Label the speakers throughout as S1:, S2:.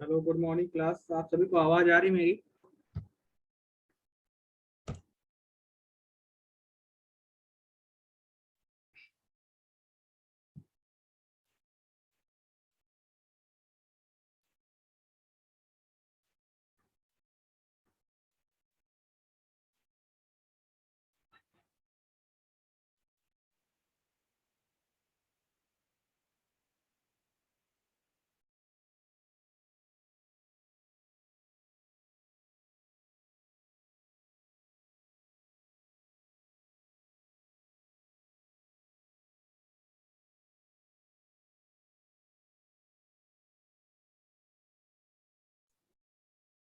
S1: Hello, good morning class. आप सभी को आवाज आ रही मेरी?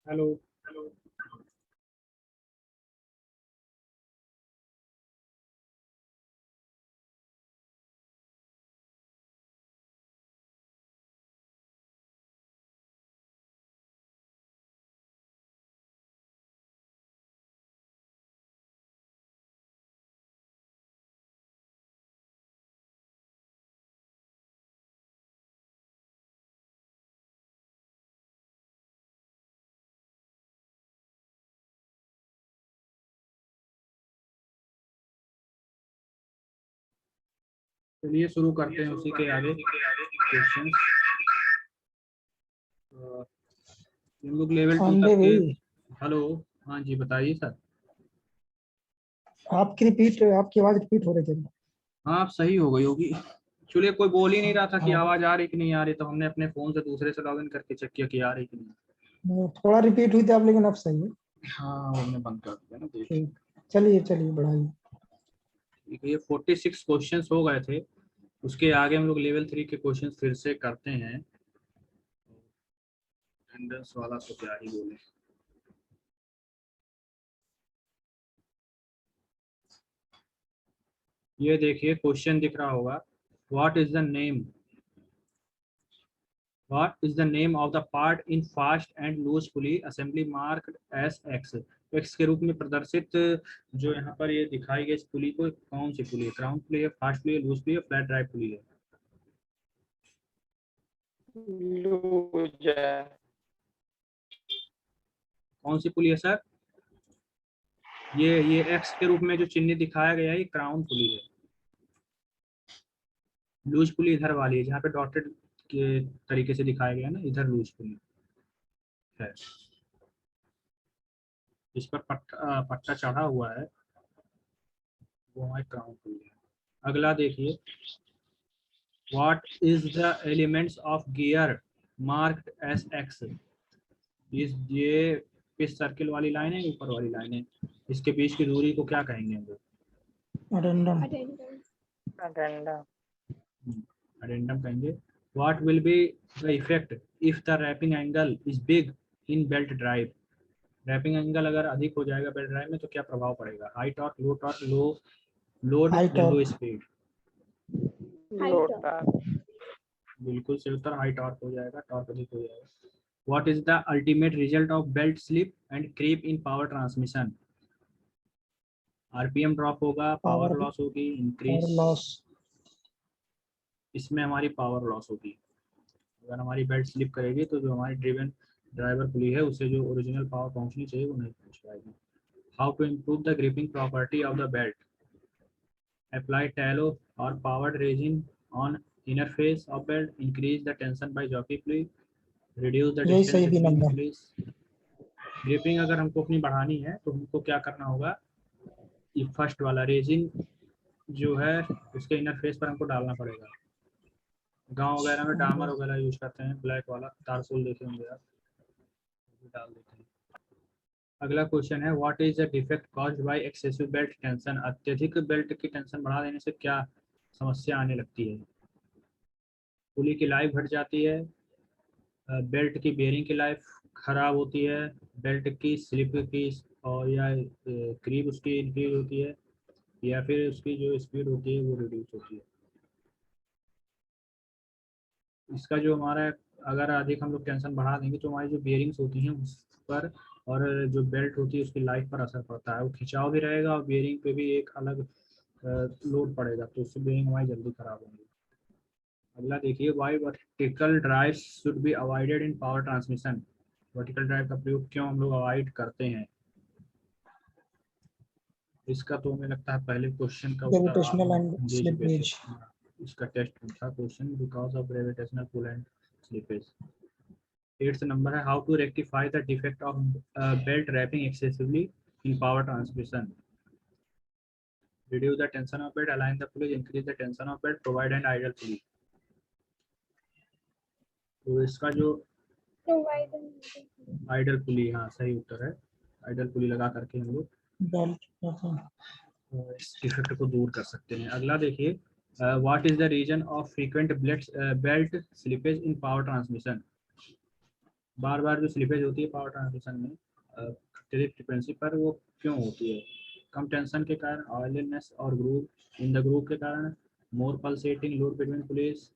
S1: Hello hello. चलिए शुरू करते हैं उसी के आगे क्वेश्चन। हम लोग लेवल 2 तक के। हेलो, हाँ जी बताइए सर।
S2: आपकी आवाज रिपीट हो रही थी।
S1: हाँ, आप सही हो गई होगी। चलिए, कोई बोल ही नहीं रहा था कि आवाज आ रही कि नहीं आ रही, तो हमने अपने फोन से दूसरे से लॉगिन करके चेक किया कि आ रही कि नहीं।
S2: थोड़ा रिपीट हुई थी आप, लेकिन अब सही है।
S1: हाँ, हमने बंद कर दिया ना। देखिए,
S2: ठीक, चलिए बढ़ाइए।
S1: ये 46 क्वेश्चंस हो गए थे। उसके आगे हम लोग लेवल 3 के क्वेश्चंस फिर से करते हैं। अटेंडेंस वाला तो क्या ही बोले। ये देखिए, क्वेश्चन दिख रहा होगा। What is the name What is the name of the part in fast and loose pulley assembly marked as X? X के रूप में प्रदर्शित जो यहाँ पर ये दिखाई गई इस पुली को कौन सी पुली है? क्राउन पुली है, फास्ट पुली है, लूज पुली है, फ्लैट ड्राइव पुली है?
S3: लूज है।
S1: कौन सी पुली है सर? ये X के रूप में जो चिन्ह दिखाया गया है, ये क्राउन पुली है। लूज पुली इधर वाली है, जहाँ पे डॉटेड के तरीके से दिखाया गया है ना, इधर लूज पुली है। इस पर पट्टा चढ़ा हुआ है, वो हमारी क्राउन पुली है। अगला देखिए, What is the elements of gear marked as X? ये इस सर्किल वाली लाइन है, ऊपर वाली लाइन है, इसके बीच की दूरी को क्या कहेंगे हम लोग?
S2: अटेंडम।
S1: अडेंडम कहेंगे। What will be the effect if the wrapping angle is big in belt drive? Wrapping angle अगर अधिक हो जाएगा बेल्ट ड्राइव में तो क्या प्रभाव पड़ेगा? हाई टॉर्क, लो टॉर्क, लो लोड या लो स्पीड? बिल्कुल सही उत्तर, हाई टॉर्क हो जाएगा, टॉर्क अधिक हो जाएगा। What is the ultimate result of belt slip and creep in power transmission? RPM drop होगा, पावर लॉस होगी, इंक्रीज
S2: लॉस।
S1: इसमें हमारी पावर लॉस होगी। अगर हमारी बेल्ट स्लिप करेगी तो जो हमारी ड्रिवन ड्राइवर पुली है उसे जो ओरिजिनल पावर पहुंचनी चाहिए वो नहीं पहुंच पाएगी। How to improve the gripping property of the belt? Apply tallow और powdered resin on inner face of belt, increase the tension by jockey pulley, reduce the
S2: यही
S1: डिस्टेंस
S2: सही भी
S1: बिटवीन
S2: नंबर।
S1: पुलीज। ग्रिपिंग अगर हमको अपनी बढ़ानी है तो हमको क्या करना होगा? ये फर्स्ट वाला रेजिन जो है उसके इनर फेस पर हमको डालना पड़ेगा। गांव वगैरह में डामर वगैरह यूज करते हैं, ब्लैक वाला तारकोल देखे होंगे आप, डाल देते हैं। अगला क्वेश्चन है, what is the defect caused by excessive belt tension? अत्यधिक बेल्ट की टेंशन बढ़ा देने से क्या समस्या आने लगती है? पुली की लाइफ घट जाती है, बेल्ट की बेयरिंग की लाइफ खराब होती है, बेल्ट की स्लिप की और या क्रीप उसकी इंक्रीज होती है, या फिर उसकी जो स्पीड होती है वो रिड्यूस होती है? इसका जो हमारा, अगर अधिक हम लोग टेंशन बढ़ा देंगे तो हमारी जो बियरिंग्स होती हैं उस पर और जो बेल्ट होती है उसकी लाइफ पर असर पड़ता है। वो खिंचाव भी रहेगा और बियरिंग पे भी एक अलग लोड पड़ेगा, तो उससे बियरिंग हमारी जल्दी खराब होंगी। अगला देखिए, why vertical drive should be avoided in power transmission. Vertical drive का प्रयोग क्यों हम लोग अवॉइड करते हैं? इसका तो हमें लगता है पहले क्वेश्चन का उत्तर
S2: ग्रेविटेशनल एंड
S1: दे चुके थे।
S2: स्लिपेज।
S1: इसका टेस्ट था question, because of gravitational pull and slippage. 8th number है, how to rectify the defect of belt wrapping excessively in power transmission. Reduce the tension of belt, align the pulley, increase the tension of belt, provide an idle pulley। तो इसका जो idol पुली, हाँ सही उत्तर है। Idol पुली लगा करके हम लोग
S2: बेल्ट
S1: इस डिफेक्ट को दूर कर सकते हैं। अगला देखिए, what is the reason of frequent belt slippage in power transmission. बार बार जो स्लिपेज होती है पावर ट्रांसमिशन में अत्यधिक फ्रीक्वेंसी पर, वो क्यों होती है? कम टेंशन के कारण, ऑयलीनेस और ग्रूव इन द ग्रूव के कारण, more pulsating load between pulleys,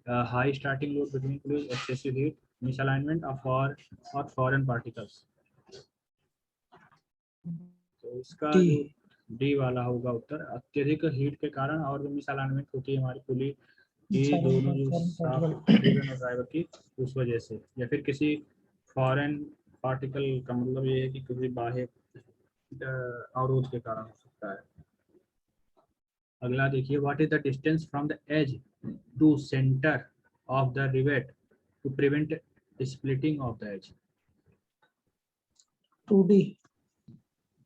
S1: high starting load between pulleys, excessive heat, misalignment of और फॉरेन पार्टिकल्स। तो इसका
S2: डी।
S1: जो डी वाला होगा उत्तर, अत्यधिक हीट के कारण और जो मिसअलाइनमेंट होती है हमारी पुली की, दोनों जो ड्रिवन और ड्राइवर की, उस वजह से, या फिर किसी फॉरेन पार्टिकल का मतलब ये है कि किसी बाह्य अवरोध के कारण हो सकता है। अगला देखिए, what is the distance from the edge to centre of the rivet to prevent splitting of the edge.
S2: 2D।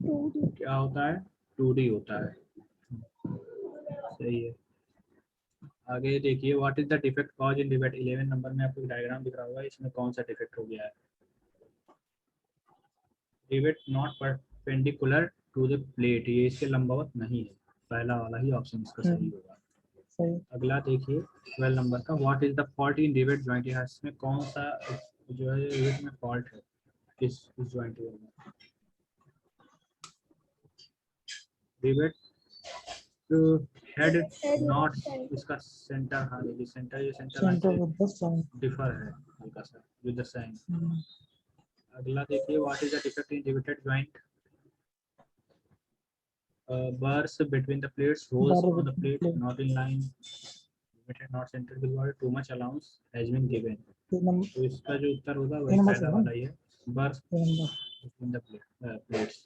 S1: क्या होता है? 2D होता है, सही है। आगे देखिए, what is the defect cause in rivet. 11 number में आपको डायग्राम दिख रहा होगा, इसमें कौन सा डिफेक्ट हो गया है? Rivet not perpendicular to the plate, ये इसके लंबवत नहीं है। पहला वाला ही ऑप्शन इसका सही होगा।
S2: सही।
S1: अगला देखिए 12 नंबर का, what is the fault in rivet joint. इसमें कौन सा जो है रिवेट में फॉल्ट है इस जॉइंट में? रिवेट हेड नॉट, इसका सेंटर, हाँ देखिए सेंटर, ये सेंटर लाइन
S2: सेंटर
S1: से
S2: विद द सन।
S1: डिफर है हल्का सा विद द साइन। अगला देखिए, what is the defect in riveted joint. Burrs between the plates, holes on the plate, not in line, limited, not centered with water, too much allowance has been given। तो इसका जो उत्तर होगा वही पहला वाला ही है, burrs between the plates।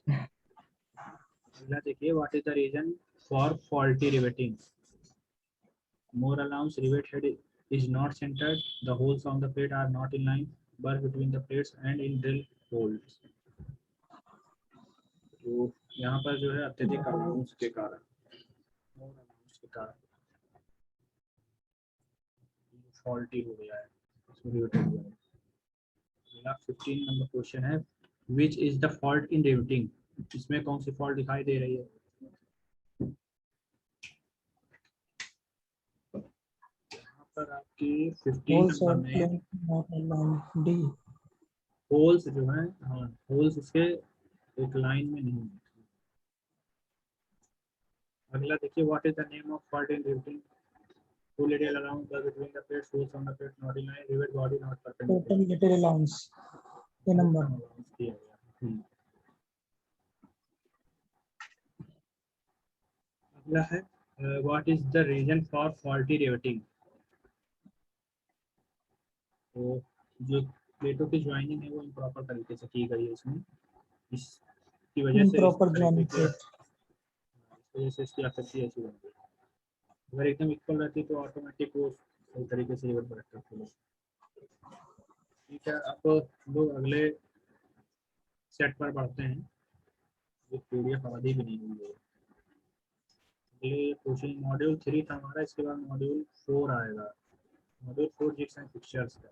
S1: अगला देखिए, what is the reason for faulty riveting। More allowance, rivet head is not centered, the holes on the plate are not in line, burrs between the plates and in drill holes। तो यहाँ पर जो है अत्यधिक allowance के कारण, faulty हो गया है, इसमें रिवेटेड हुआ है। अगला 15 नंबर क्वेश्चन है, which is the fault in riveting. इसमें कौन सी फॉल्ट दिखाई दे रही है? यहाँ पर आपकी 15 नंबर में
S2: डी।
S1: होल्स जो है, हाँ होल्स उसके एक लाइन में नहीं है। अगला देखिए, what is the name of fault in riveting. Two little allowance between the plates, holes on the plate not in line, rivet body not perpendicular।
S2: Total little allowance ये नंबर।
S1: अगला है, what is the reason for faulty riveting. तो जो प्लेटों की joining है वो इम्प्रॉपर तरीके से की गई है इसमें, इसकी वजह से
S2: इम्प्रॉपर ज्वाइनिंग
S1: वजह से इसकी आकृति ऐसी बनती है। अगर एकदम इक्वल रहती तो ऑटोमेटिक वो सही तरीके से रिवर्ट बैठ करते हैं। ठीक है, अब लोग अगले सेट पर बढ़ते हैं। ये पीडीएफ आदि भी नहीं हुई है। अगले क्वेश्चन मॉड्यूल 3 था हमारा, इसके बाद मॉड्यूल 4 आएगा। मॉड्यूल 4 जिग्स एंड फिक्सचर्स का।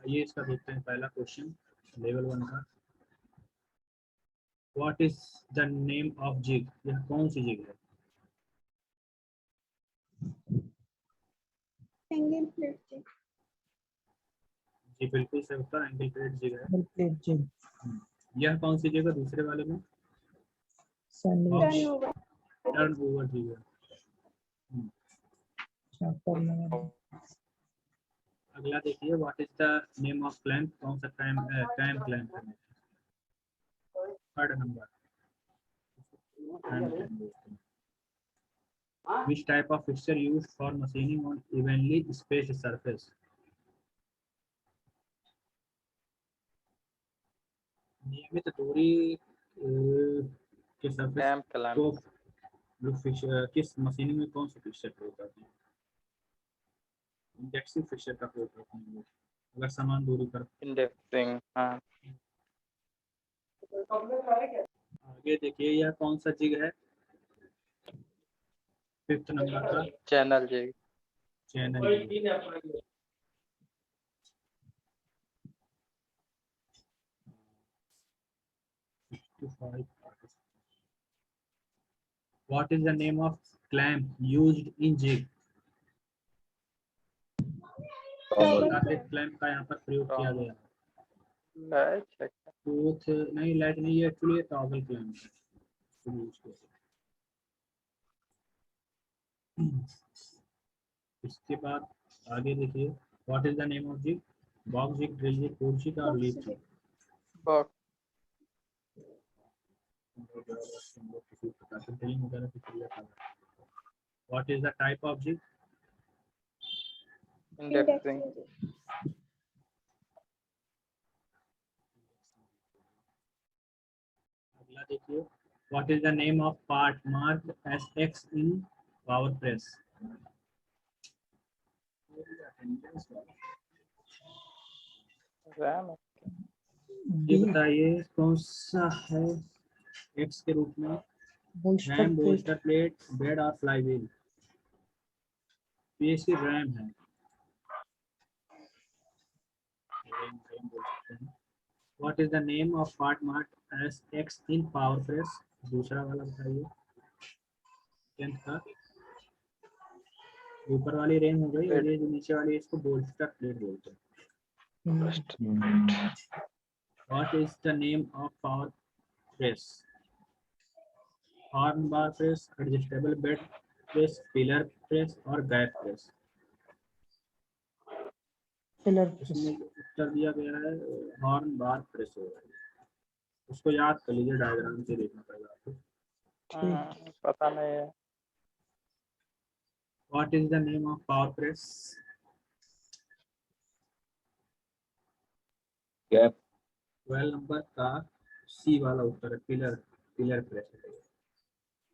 S1: आइए इसका देखते हैं पहला क्वेश्चन लेवल 1 का। What is the name of jig. यह कौन सी जिग है?
S4: Angle plate jig.
S1: जी बिल्कुल सही उत्तर, एंगल प्लेट जिग है।
S2: Plate jig.
S1: यह कौन सी जगह दूसरे वाले में? टर्न ओवर जिग है। अगला देखिए, what is the name of clamp. कौन सा क्लैंप क्लैंप है? Third number. Which type of fixture used for machining on evenly spaced surface? नियमित दूरी के सरफेस
S3: Clamp, clamp.
S1: को जो फिक्सर किस मशीनिंग में कौन सा फिक्सर प्रयोग करते हैं? इंडेक्सिंग फिक्सर का प्रयोग करते हैं अगर समान दूरी पर।
S3: Indexing. हाँ.
S1: आगे देखिए यह कौन सा जिग है? 5th नंबर का
S3: Channel jig.
S1: Channel jig. What is the name of clamp used in jig? Clamp का यहाँ पर प्रयोग किया गया है।
S3: Latch.
S1: टूथ नहीं, लैच नहीं, ये एक्चुअली टॉगल क्लैंप है। इसके बाद आगे देखिए what is the name of jig? Box jig, drill jig, code jig और लीफ जिग।
S3: Box.
S1: किसी प्रकार से ड्रिलिंग वगैरह की क्रिया कर रहा है। What is the type of jig?
S3: Indexing.
S1: अगला देखिए what is the name of part marked as X in power press?
S3: RAM.
S1: ये बताइए कौन सा है एक्स के रूप में? रैम, बोल्स्टर प्लेट, बेड और फ्लाई व्हील। ये इसकी रैम है। What is the name of part marked as X in power press? दूसरा वाला बताइए। 10th का ऊपर वाली रेंज हो गई और ये जो नीचे वाली इसको बोल्स्टर प्लेट बोलते हैं। What is the name of power press? Horn बार press, adjustable bed press, pillar press और गैप प्रेस। इसमें उत्तर दिया गया है हॉर्न बार प्रेस होगा। उसको याद कर लीजिए, डायग्राम से देखना पड़ेगा आपको।
S3: पता नहीं है।
S1: What is the name of power press?
S4: Gap.
S1: 12 number का सी वाला उत्तर है, पिलर प्रेस।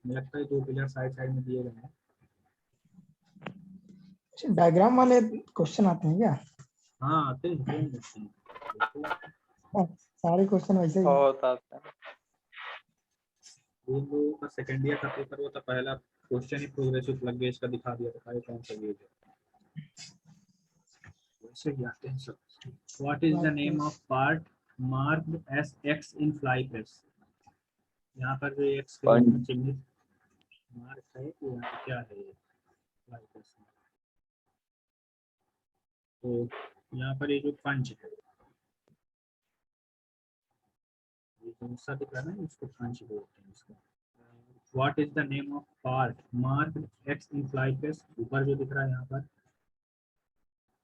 S1: मुझे लगता है 2 पिलर साइड साइड में दिए गए हैं।
S2: डायग्राम वाले क्वेश्चन आते हैं क्या?
S1: हाँ आते हैं।
S2: सारे क्वेश्चन वैसे ही
S3: बहुत आते हैं।
S1: उन लोगों का सेकेंड ईयर का पेपर हुआ था, पहला क्वेश्चन ही प्रोग्रेसिव प्लग गेज का दिखा दिया था, कौन सा गेज है। वैसे ही आते हैं सब। What is the name of part marked as X in fly press? यहाँ पर जो एक्स के रूप में चिन्हित मार्क है तो यहाँ पे क्या है? ये फ्लाई प्रेस में तो यहाँ पर ये जो पंच है, ये जो सा दिख रहा है ना, इसको पंच बोलते हैं इसको। What is the name of part marked X in fly press? ऊपर जो दिख रहा है यहाँ पर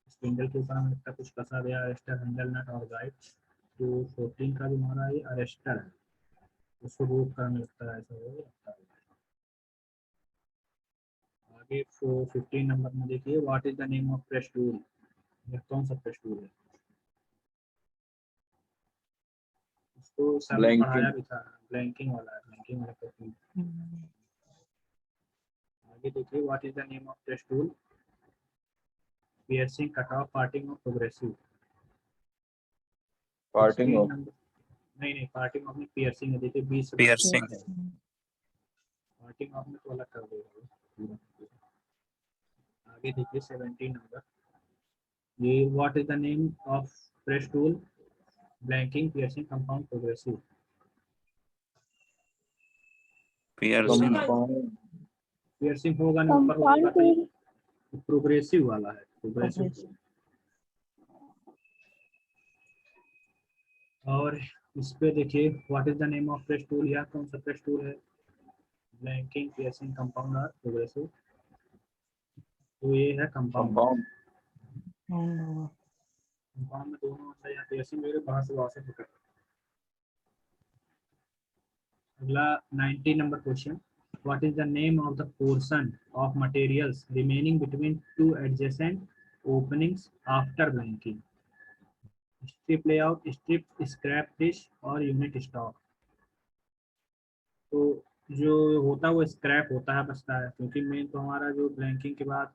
S1: स्पिंडल के ऊपर हमें लगता है कुछ कसा गया, अरेस्टर, हैंडल नट और गाइड। तो 14 का जो हमारा ये अरेस्टर है उसको रोक कर हमें लगता है ऐसा लगता है। आगे 15 नंबर में देखिए what is the name of press tool? यह कौन सा प्रेस टूल है? इसको सर ने पढ़ाया भी था, ब्लैंकिंग वाला है, ब्लैंकिंग वाला प्रेस टूल। आगे देखिए what is the name of press tool? Piercing, cut off, parting और प्रोग्रेसिव।
S4: Parting off.
S1: नहीं पार्टिंग ऑफ में पियर्सिंग है, देखिए 20
S5: पियर्सिंग।
S1: पार्टिंग ऑफ में तो अलग कर देगा। आगे देखिए 17 नंबर, ये what is the name of press tool? Blanking, piercing, compound, progressive.
S5: Piercing.
S1: Piercing होगा ना, ऊपर होगा तो प्रोग्रेसिव वाला है, प्रोग्रेसिव। और इस पे देखिए what is the name of press tool? या कौन सा प्रेस टूल है? ब्लैंकिंग, पियर्सिंग, कंपाउंड और प्रोग्रेसिव। तो ये है कंपाउंड। कंपाउंड में दोनों होता है, या पियर्सिंग मेरे बाहर से पकड़। अगला 90 number question, What is the name of the portion of materials remaining between two adjacent openings after blanking? Strip layout, strip, scrap dish और unit stock. तो जो होता है वो स्क्रैप होता है, बचता है, क्योंकि मेन तो हमारा जो ब्लैंकिंग के बाद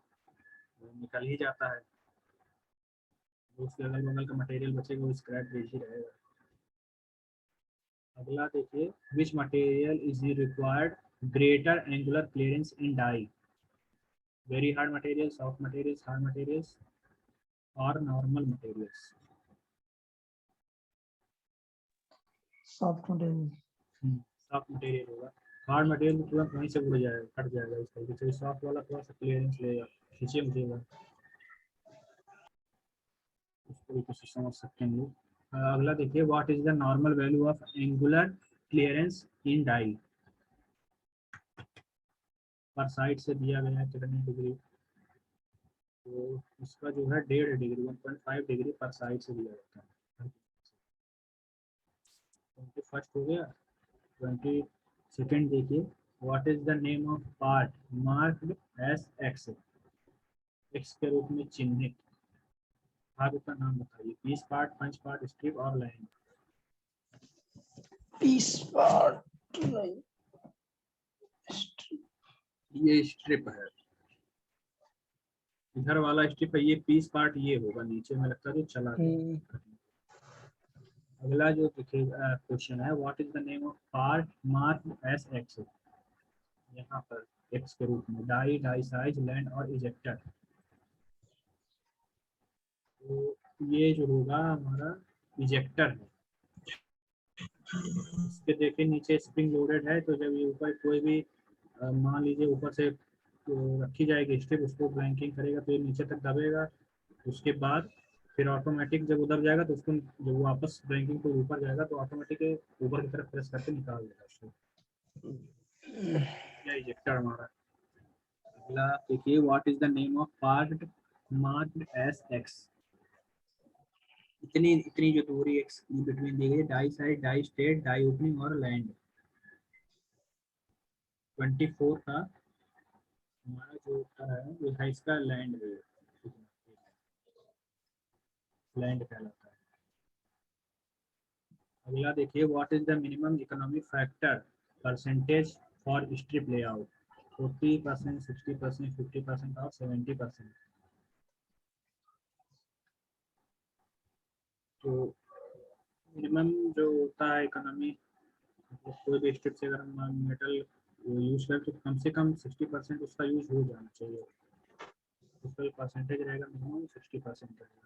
S1: निकल ही जाता है, तो उसके अगल बगल का मटेरियल बचेगा वो स्क्रैप बेस ही रहेगा। अगला देखिए, which material is required greater angular clearance in die? Very hard material, soft materials, hard materials और normal materials?
S2: Soft material.
S1: Soft material होगा। हार्ड मटेरियल तो तुरंत वहीं से उड़ जाएगा, कट जाएगा इस तरीके से। सॉफ्ट वाला थोड़ा सा क्लियरेंस लेगा, खींचे मुझेगा, इस तरीके से समझ सकते हैं लोग। अगला देखिए, what is the normal value of angular clearance in die? पर साइड से दिया गया है कितनी डिग्री, तो इसका जो है 1.5 डिग्री 1.5 डिग्री पर साइड से दिया जाता है। 21 हो गया। 22 देखिए, what is the name of part marked as X? X के रूप में चिन्हित भाग का नाम बताइए। Piece part, punch part, strip और लाइन?
S2: Piece part.
S1: ये स्ट्रिप है, इधर वाला स्ट्रिप है, ये पीस पार्ट ये होगा, नीचे में लगता है जो चला गया। अगला जो क्वेश्चन है, what is the name of part marked as x? यहाँ पर एक्स के रूप में डाई, डाई साइज, लैंड और इजेक्टर। तो ये जो होगा हमारा इजेक्टर है। इसके देखिए नीचे स्प्रिंग लोडेड है, तो जब ये ऊपर कोई भी मान लीजिए ऊपर से रखी जाएगी स्ट्रिप, उसको ब्लैंकिंग करेगा तो ये नीचे तक दबेगा, उसके बाद फिर ऑटोमेटिक जब उधर जाएगा तो उसको जब वापस ब्लैंकिंग को ऊपर जाएगा तो ऑटोमेटिक ऊपर की तरफ प्रेस करके निकाल देगा उसको। या इजेक्टर हमारा। अगला देखिए, what is the name of part marked as X? इतनी जो दूरी एक्स बिटवीन दी गई, die side, die state, die opening और लैंड। 24 का हमारा जो उत्तर है वो है इसका लैंड है, लैंड कहलाता है। अगला देखिए, what is the minimum economic factor percentage for strip layout? 40%, 60%, 50% और 70%? तो मिनिमम जो होता है इकोनॉमी, कोई भी स्ट्रिप से अगर हम मेटल यूज करें तो कम से कम 60% उसका यूज हो जाना चाहिए, उसका परसेंटेज रहेगा मिनिमम 60% रहेगा।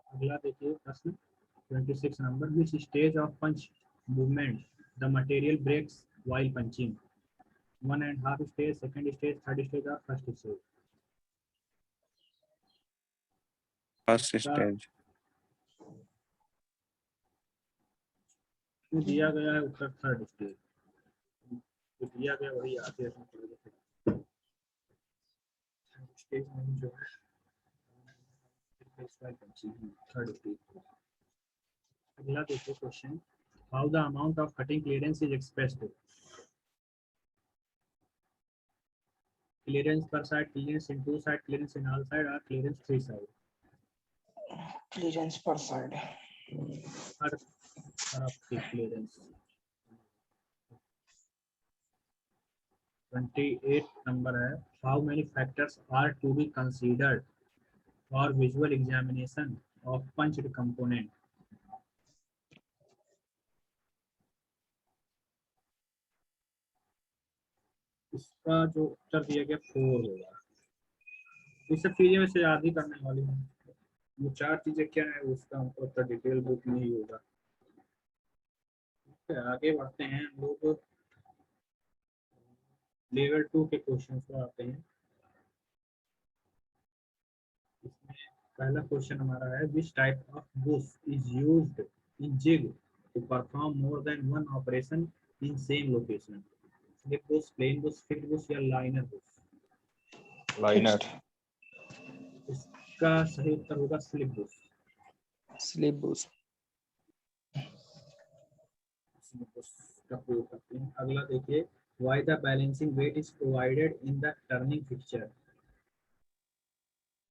S1: अगला देखिए प्रश्न 26 number, which stage of punch movement the material breaks while punching? 1.5 stage, second stage, third stage और first stage?
S5: First stage.
S1: तो दिया गया है उत्तर थर्ड स्टेज, तो दिया गया वही आगे स्टेज में जो है थर्ड स्टेज। अगला देखिए question, how the amount of cutting clearance is expressed? Clearance per side, clearance in two side, clearance in all side और clearance three side?
S2: Clearance per side.
S1: हर तरफ की क्लियरेंस। 28 नंबर है, how many factors are to be considered for visual examination of punched component? इसका जो उत्तर दिया गया 4 होगा। इस सब चीजें वैसे याद ही करने वाली हैं, वो 4 चीजें क्या है उसका उत्तर डिटेल बुक में ही होगा। आगे बढ़ते हैं हम लोग, लेवल 2 के क्वेश्चन पर आते हैं। इसमें पहला क्वेश्चन हमारा है, which type of bush is used in jig to perform more than one operation in same location? Slip bush, plain bush, fixed bush या लाइनर बुश?
S3: लाइनर।
S1: इसका सही उत्तर होगा स्लिप बुश।
S3: Slip Bush.
S1: का प्रयोग करते हैं। अगला देखिए, Why the balancing weight is provided in the turning fixture?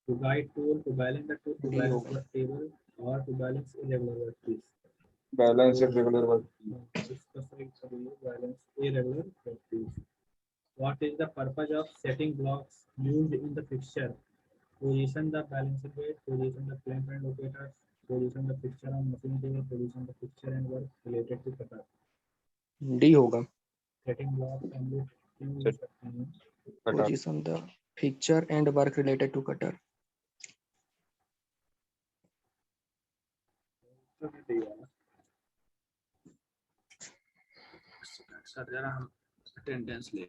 S1: To guide tool, to balance the tool, to
S3: D
S1: balance
S3: होगा.
S1: the table, or to balance irregular workpiece.
S3: Balance irregular work.
S1: इसका सही उत्तर है balance irregular workpiece. What is the purpose of setting blocks used in the fixture? Position the balancing weight, position the clamp and locators, position the fixture on machine table, position the fixture and work related to cutter.
S3: D होगा.
S1: Setting blocks हम लोग क्यों use
S3: Set-
S1: करते हैं?
S3: Cutter.
S4: Position the fixture and work related to cutter.
S1: तो नहीं दिया। Sir जरा हम अटेंडेंस ले।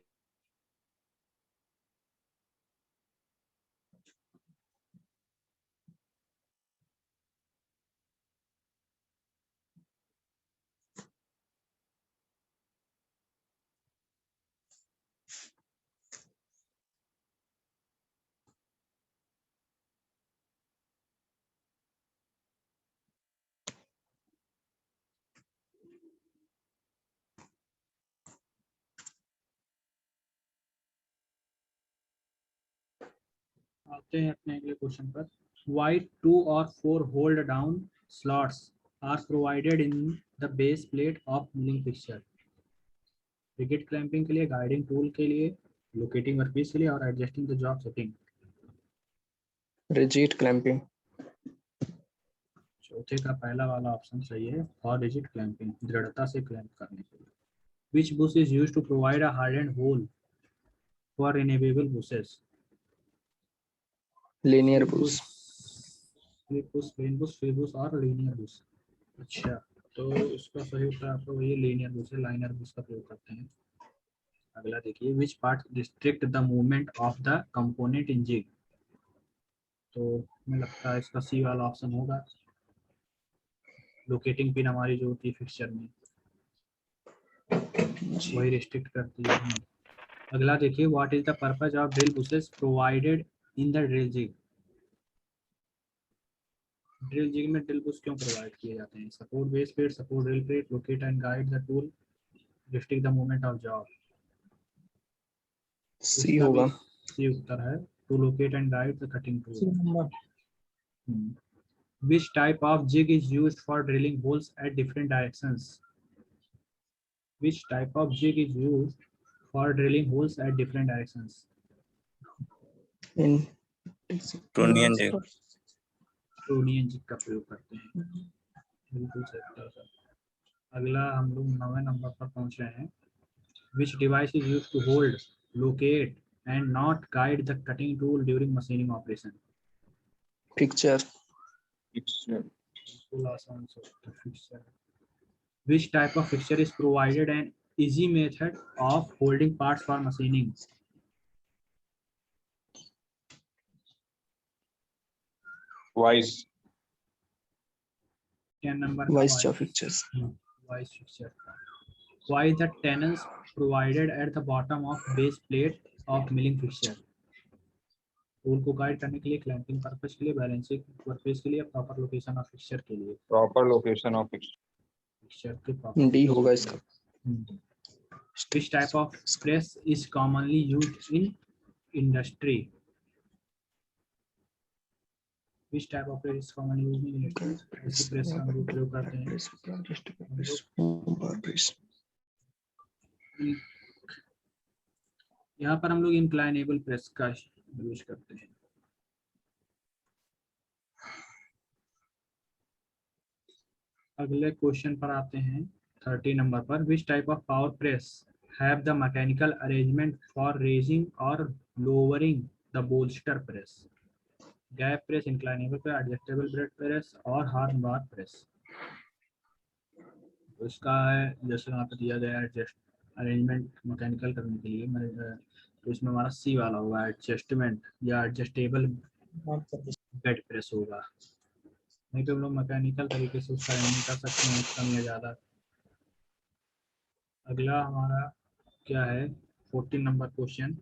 S1: आते हैं अपने अगले क्वेश्चन पर। Why 2 or 4 hold down slots are provided in the base plate of milling fixture? Rigid clamping के लिए, गाइडिंग टूल के लिए, लोकेटिंग वर्कपीस के लिए और adjusting the job setting.
S4: Rigid clamping.
S1: चौथे का पहला वाला ऑप्शन सही है और रिजिड क्लैंपिंग, दृढ़ता से क्लैंप करने के लिए। Which bush is used to provide a hardened hole for renewable bushes?
S4: Linear bush.
S1: Slip bush, plain bush, free bush और लीनियर बुश। अच्छा, तो इसका सही उत्तर आपको वही लीनियर बुश है, लाइनर बुश का प्रयोग करते हैं। अगला देखिए, which part restrict the movement of the component in jig? तो हमें लगता है इसका सी वाला ऑप्शन होगा। लोकेटिंग पिन हमारी जो होती है फिक्सचर में, वही रिस्ट्रिक्ट करती है। अगला देखिए, what is the purpose of drill bushes provided in the drill jig? Drill jig में ड्रिल बुश क्यों प्रोवाइड किए जाते हैं? Support base plate, support drill plate, locate and guide the tool, restrict the movement of job.
S4: C होगा.
S1: C उत्तर है, to locate and guide the cutting tool.
S2: See number.
S1: Which type of jig is used for drilling holes at different directions? Which type of jig is used for drilling holes at different directions?
S4: In
S5: Trunnion jig.
S1: Trunnion jig का प्रयोग करते हैं। बिल्कुल सही उत्तर sir. अगला हम लोग 9वें number पर पहुंच रहे हैं। Which device is used to hold, locate and not guide the cutting tool during machining operation?
S4: picture.
S1: बिल्कुल आसान सा उत्तर fixture। Which type of fixture is provided an easy method of holding parts for machining?
S3: Wise.
S1: 10 number
S4: Vice jaw fixtures.
S1: Wise fixture। Why the tenons provided at the bottom of base plate of milling fixture? Tool को guide करने के लिए, clamping purpose के लिए, balancing workpiece के लिए, proper location of fixture के लिए।
S3: Proper location of fixture.
S1: Fixture के प्रॉपर
S4: D होगा इसका.
S1: Which type of press is commonly used in industry? Which type of press is commonly used in industry? ऐसी press का हम लोग प्रयोग करते हैं। यहाँ पर हम लोग इंक्लाइनेबल प्रेस का यूज करते हैं। अगले क्वेश्चन पर आते हैं 30 नंबर पर। Which type of power press have the mechanical arrangement for raising और lowering the bolster press? Gap press, inclinable press, adjustable bed press और हॉर्न बार प्रेस। तो इसका है जैसे यहाँ पर दिया गया एडजस्ट अरेंजमेंट मैकेनिकल करने के लिए, तो इसमें हमारा सी वाला होगा, एडजस्टमेंट या एडजस्टेबल बेड प्रेस होगा। नहीं तो हम लोग मैकेनिकल तरीके से उसका अरेंजमेंट कर सकते हैं कम या ज़्यादा। अगला हमारा क्या है 14 number question.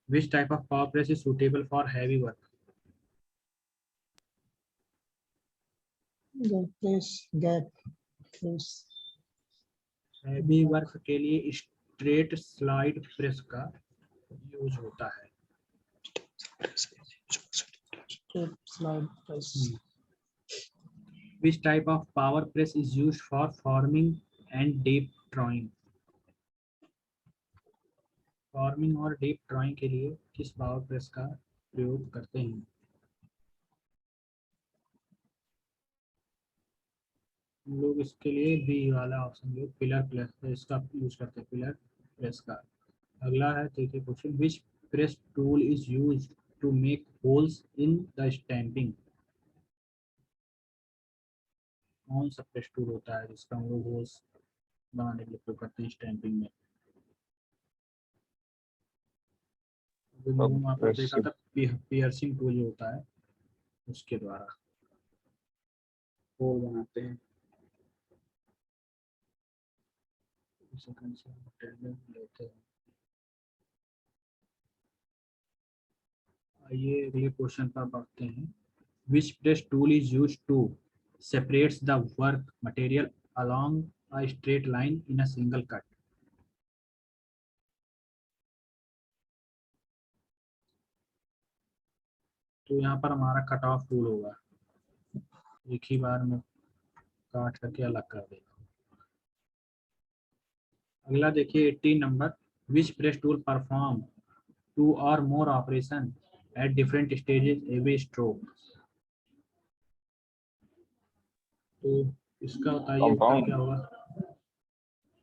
S1: Which type of power press is suitable for heavy work?
S2: Gap press, gap press.
S1: Heavy work के लिए स्ट्रेट स्लाइड प्रेस का यूज होता है?
S2: slide press.
S1: Which type of power press is used for forming and deep drawing? Forming और deep drawing के लिए किस power press का प्रयोग करते हैं? हम लोग इसके लिए बी वाला ऑप्शन जो पिलर प्रेस इसका यूज करते हैं, पिलर प्रेस का। अगला है देखिए question, which press tool is use to make holes in the stamping? कौन सा प्रेस टूल होता है जिसका हम लोग होल्स बनाने के लिए प्रयोग करते हैं स्टैंपिंग में? वहाँ पर देखा था पियर्सिंग टूल जो होता है उसके द्वारा होल बनाते हैं। लेते हैं। आइए अगले क्वेश्चन पर बढ़ते हैं। Which press tool is use to separates the work material along a straight line in a single cut? तो यहाँ पर हमारा कट ऑफ टूल होगा, एक ही बार में काट करके अलग कर देगा। अगला देखिए 18 number, which press tool perform 2 or more operation at different stages every stroke? तो इसका बताइए उत्तर क्या होगा?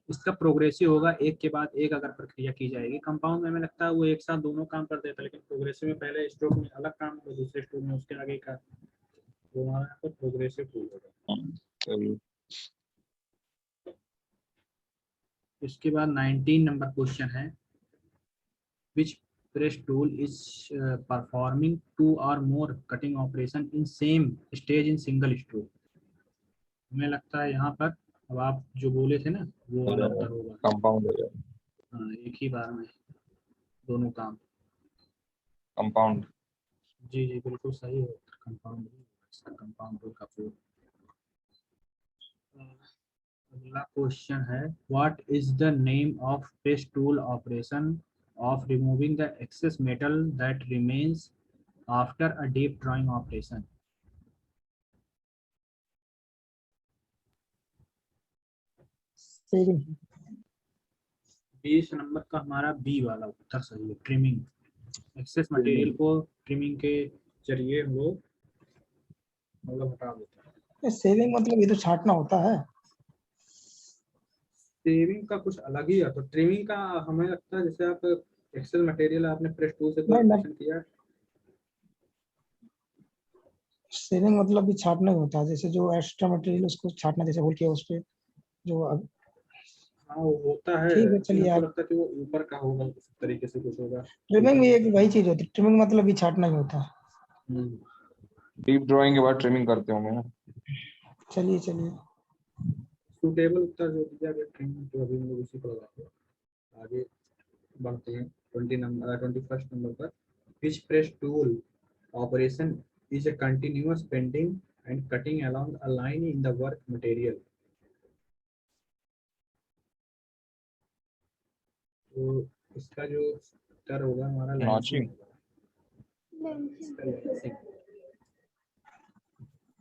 S1: इसका प्रोग्रेसिव होगा, एक के बाद एक अगर प्रक्रिया की जाएगी। कंपाउंड में हमें लगता है वो एक साथ दोनों काम कर देता है, लेकिन प्रोग्रेसिव में पहले स्ट्रोक में अलग काम और दूसरे स्ट्रोक में उसके आगे का, तो हमारा यहाँ पर प्रोग्रेसिव टूल होगा। इसके बाद 19 नंबर क्वेश्चन है, which press tool is performing 2 or more cutting operation in same stage in single stroke? हमें लगता है यहाँ पर अब आप जो बोले थे ना वो वाला उत्तर होगा,
S3: कंपाउंड हो जाएगा।
S1: हाँ, एक ही बार में दोनों काम।
S3: कंपाउंड।
S1: जी जी बिल्कुल सही है, कंपाउंड इसका कंपाउंड टूल का प्रयोग। अगला क्वेश्चन है, what is the name of press tool operation of removing the excess metal that remains after a deep drawing operation?
S2: Saving.
S1: 20 number का हमारा बी वाला उत्तर सही है, ट्रिमिंग। एक्सेस मटेरियल को ट्रिमिंग के जरिए हम लोग मतलब हटा देते हैं।
S2: सेविंग मतलब ये तो छांटना होता है।
S1: सेविंग का कुछ अलग ही है, तो ट्रिमिंग का हमें लगता है जैसे आप एक्सेस मटेरियल आपने प्रेस टूल से
S2: नहीं,
S1: ऑपरेशन किया,
S2: सेविंग मतलब भी छांटना ही होता है, जैसे जो एक्स्ट्रा मटेरियल उसको छांटना, जैसे होल किया उस पे जो
S1: हाँ वो होता है,
S2: ठीक है
S1: लेकिन
S2: चलिए
S1: हमको
S2: आप।
S1: लगता है कि वो ऊपर का होगा, उस तरीके से कुछ होगा।
S2: ट्रिमिंग भी एक वही चीज होती है, ट्रिमिंग मतलब भी छांटना ही होता है।
S3: डीप ड्राइंग के बाद ट्रिमिंग करते होंगे ना।
S2: चलिए चलिए
S1: सूटेबल उत्तर जो दिया गया ट्रिमिंग, तो अभी हम लोग उसी पर लगाते हैं। आगे बढ़ते हैं 21st नंबर पर, which press tool operation is a continuous bending and cutting along a line in the work material? तो इसका जो उत्तर होगा हमारा
S3: नॉचिंग।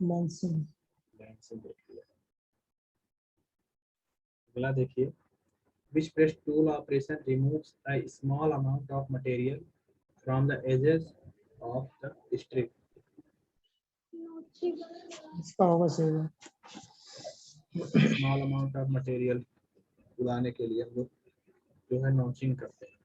S2: लेंसिंग।
S1: अगला देखिए, which press tool operation removes a small amount of material from the edges of the strip?
S2: इसका होगा saving.
S1: Small amount of material उड़ाने के लिए हम लोग जो है नॉचिंग करते हैं।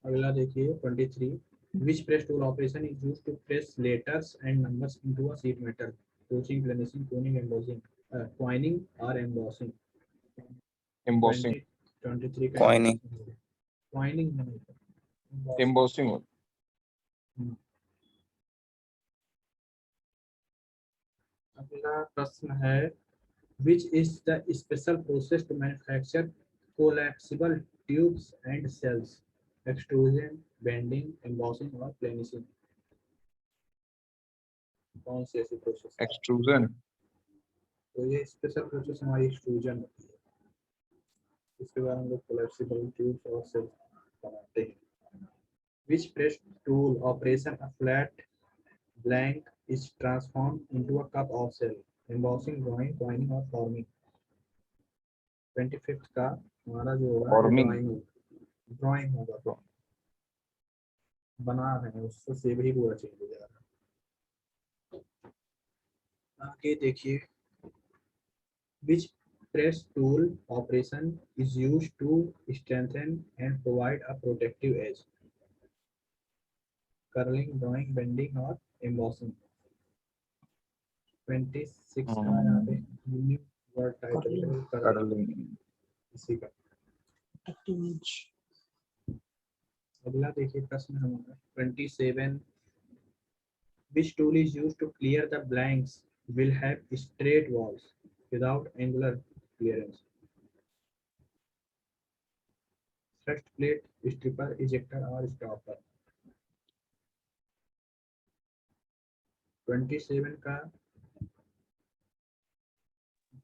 S1: अगला देखिए 23, which press tool operation is used to press letters and numbers into a sheet metal? Coaching, plenishing, coning, embossing, coining or embossing?
S3: Embossing.
S1: 23 का
S5: Coining.
S1: coining नहीं,
S3: एम्बोसिंग।
S1: अगला प्रश्न है, which is the special process to manufacture collapsible tubes and cells? Extrusion, bending, embossing और plenishing? कौन सी ऐसी process?
S3: Extrusion.
S1: तो ये स्पेशल प्रोसेस हमारी एक्सट्रूजन होती है। इसके बाद हम लोग कोलैप्सिबल ट्यूब्स और सेल्स बनाते हैं। Which press tool operation a flat blank is transform into a cup of shell, embossing, drawing, coining और फॉर्मिंग। 25th का हमारा जो होगा
S3: Forming.
S1: ड्राइंग होगा, बना रहे हैं, उससे सेव ही पूरा चेंज हो जा रहा है। आगे देखिए, which press tool operation is used to strengthen and provide a protective edge? Curling, drawing, bending और embossing। 26 का यहाँ पे न्यू वर्ड टाइटल है curling,
S3: Curling.
S1: इसी का।
S2: protective edge।
S1: अगला देखिए प्रश्न हमारा 27, which tool is used to clear the blanks will have straight walls without angular clearance? Thrust plate, stripper, ejector और stopper। 27 का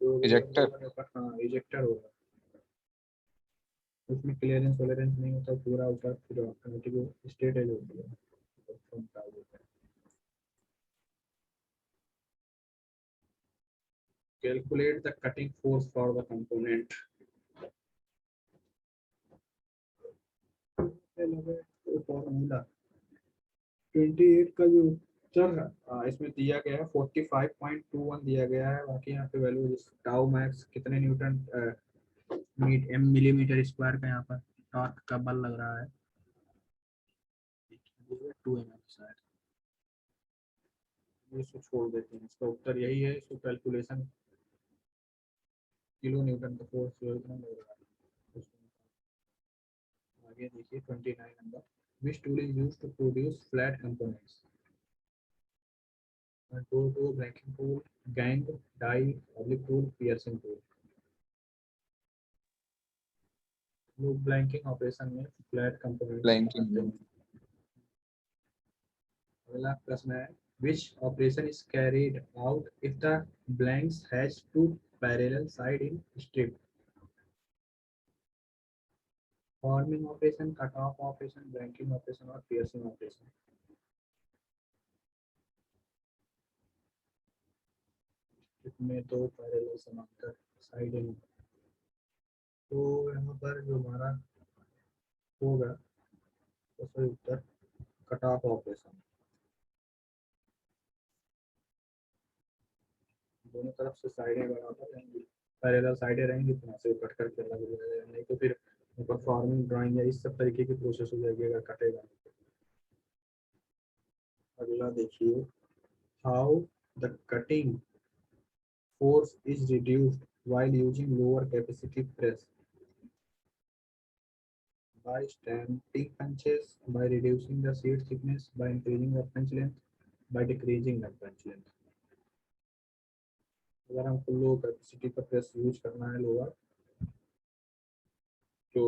S1: जो
S3: Ejector.
S1: हाँ इजेक्टर होगा, उसमें क्लियरेंस वॉलेरेंस नहीं होता, पूरा ऊपर फिर ऑटोमेटिक स्ट्रेट एज होती है। Calculate the cutting force for the component. Formula 28 का जो चल रहा है इसमें दिया गया है 45.21 दिया गया है, बाकी यहाँ पे वैल्यू टाउ मैक्स कितने न्यूटन मिलीमीटर स्क्वायर का यहाँ पर टॉर्क का बल लग रहा है 2 mm शायद। इसको छोड़ देते हैं, इसका उत्तर यही है, इसको कैलकुलेशन किलो न्यूटन का फोर्स इतना लग रहा है। आगे देखिए 29 number, which tool is used to produce flat components? Contour tool, blanking tool, gang, die, oblique tool, piercing tool। लोग ब्लैंकिंग ऑपरेशन में फ्लैट कंपोनेंट
S3: Blanking.
S1: बनाते हैं। अगला प्रश्न है, which operation is carried out if the blanks has two parallel side in strip? Forming operation, cut off operation, blanking operation और piercing operation। इसमें दो पैरेलल समांतर साइड है, तो यहाँ पर जो हमारा होगा तो सही उत्तर कट ऑफ ऑपरेशन। दोनों तरफ से साइडें बराबर रहेंगी, पैरेलल साइडें रहेंगी तो यहाँ से कट करके अलग हो जाएगा, नहीं तो फिर ऊपर फॉर्मिंग, ड्राइंग या इस सब तरीके की प्रोसेस हो जाएगी अगर कटेगा। अगला देखिए, how the cutting force is reduced while using lower capacity press? By stamping punches, by reducing the sheet thickness, by increasing the punch length, by decreasing the punch length। अगर हमको लो कैपेसिटी का press use करना है lower, तो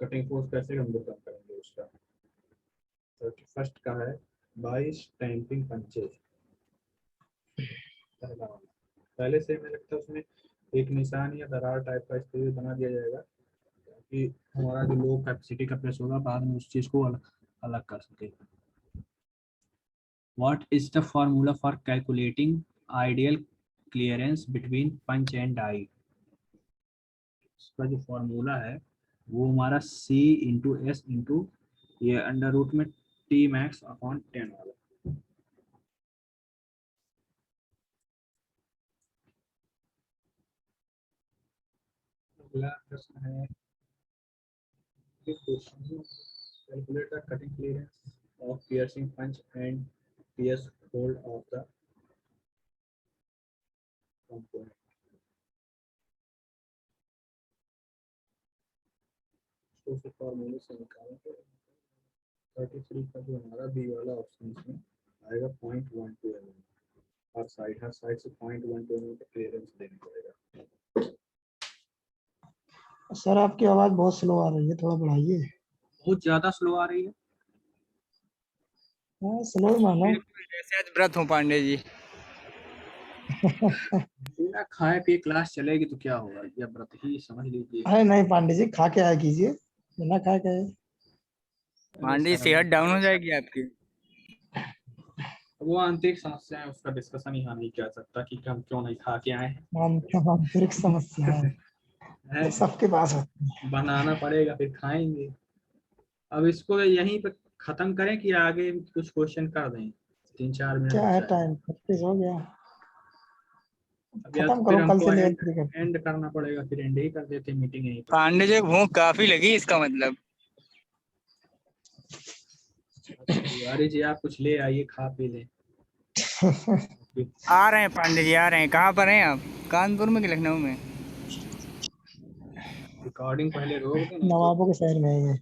S1: cutting force कैसे हम लोग कम करेंगे उसका? 31st का है बाय स्टैंपिंग पंचेस। पहले से हमें लगता है उसमें एक निशान या दरार टाइप का इस तरह बना दिया जाएगा कि हमारा जो लो कैपेसिटी का प्रेस होगा बाद में उस चीज को अलग कर सके। What is the formula for calculating ideal clearance between punch and die? इसका जो फॉर्मूला है वो हमारा C इंटू एस इंटू ये अंडर रूट में T मैक्स अपॉन 10 वाला। अगला प्रश्न है, calculate the cutting clearance of piercing punch and pierce hold of the component. इसको फॉर्मूले से निकालेंगे। 33 का जो हमारा बी वाला ऑप्शन इसमें आएगा 0.12 mm, हर साइड से 0.12 mm का क्लियरेंस देना पड़ेगा।
S2: सर आपकी आवाज बहुत स्लो आ रही है, थोड़ा बढ़ाइए।
S1: बहुत ज्यादा स्लो आ रही है।
S2: हाँ स्लो मानो।
S6: व्रत हूँ पांडे जी।
S1: बिना खाए पिए क्लास चलेगी तो क्या होगा, ये व्रत ही समझ लीजिए।
S2: अरे नहीं पांडे जी, खा के आया कीजिए, बिना खाए के आए।
S5: पांडे सेहत डाउन हो जाएगी आपकी।
S1: वो आंतरिक समस्या है, उसका डिस्कशन यहाँ नहीं किया सकता कि हम क्यों नहीं खा के आए
S2: आंतरिक समस्याएं
S1: हैं।
S2: ये सबके पास होती है।
S1: बनाना पड़ेगा फिर खाएंगे। अब इसको यहीं पे खत्म करें कि आगे कुछ क्वेश्चन कर दें, 3-4 मिनट
S2: क्या है
S1: बचा है।
S2: टाइम 25 हो गया,
S1: अब या
S2: खत्म
S1: तो फिर
S2: करो, कल
S1: हमको
S2: से ले करते।
S1: एंड करना पड़ेगा, फिर एंड ही कर देते मीटिंग यहीं पर।
S5: पांडे जी भूख काफी लगी इसका मतलब।
S1: अरे जी आप कुछ ले आइए, खा पी लें।
S5: आ रहे हैं पांडे जी, आ रहे हैं। कहाँ पर हैं आप? कानपुर में कि लखनऊ में?
S1: रिकॉर्डिंग पहले रोक दें, नहीं तो
S2: नवाबों के शहर में है ये।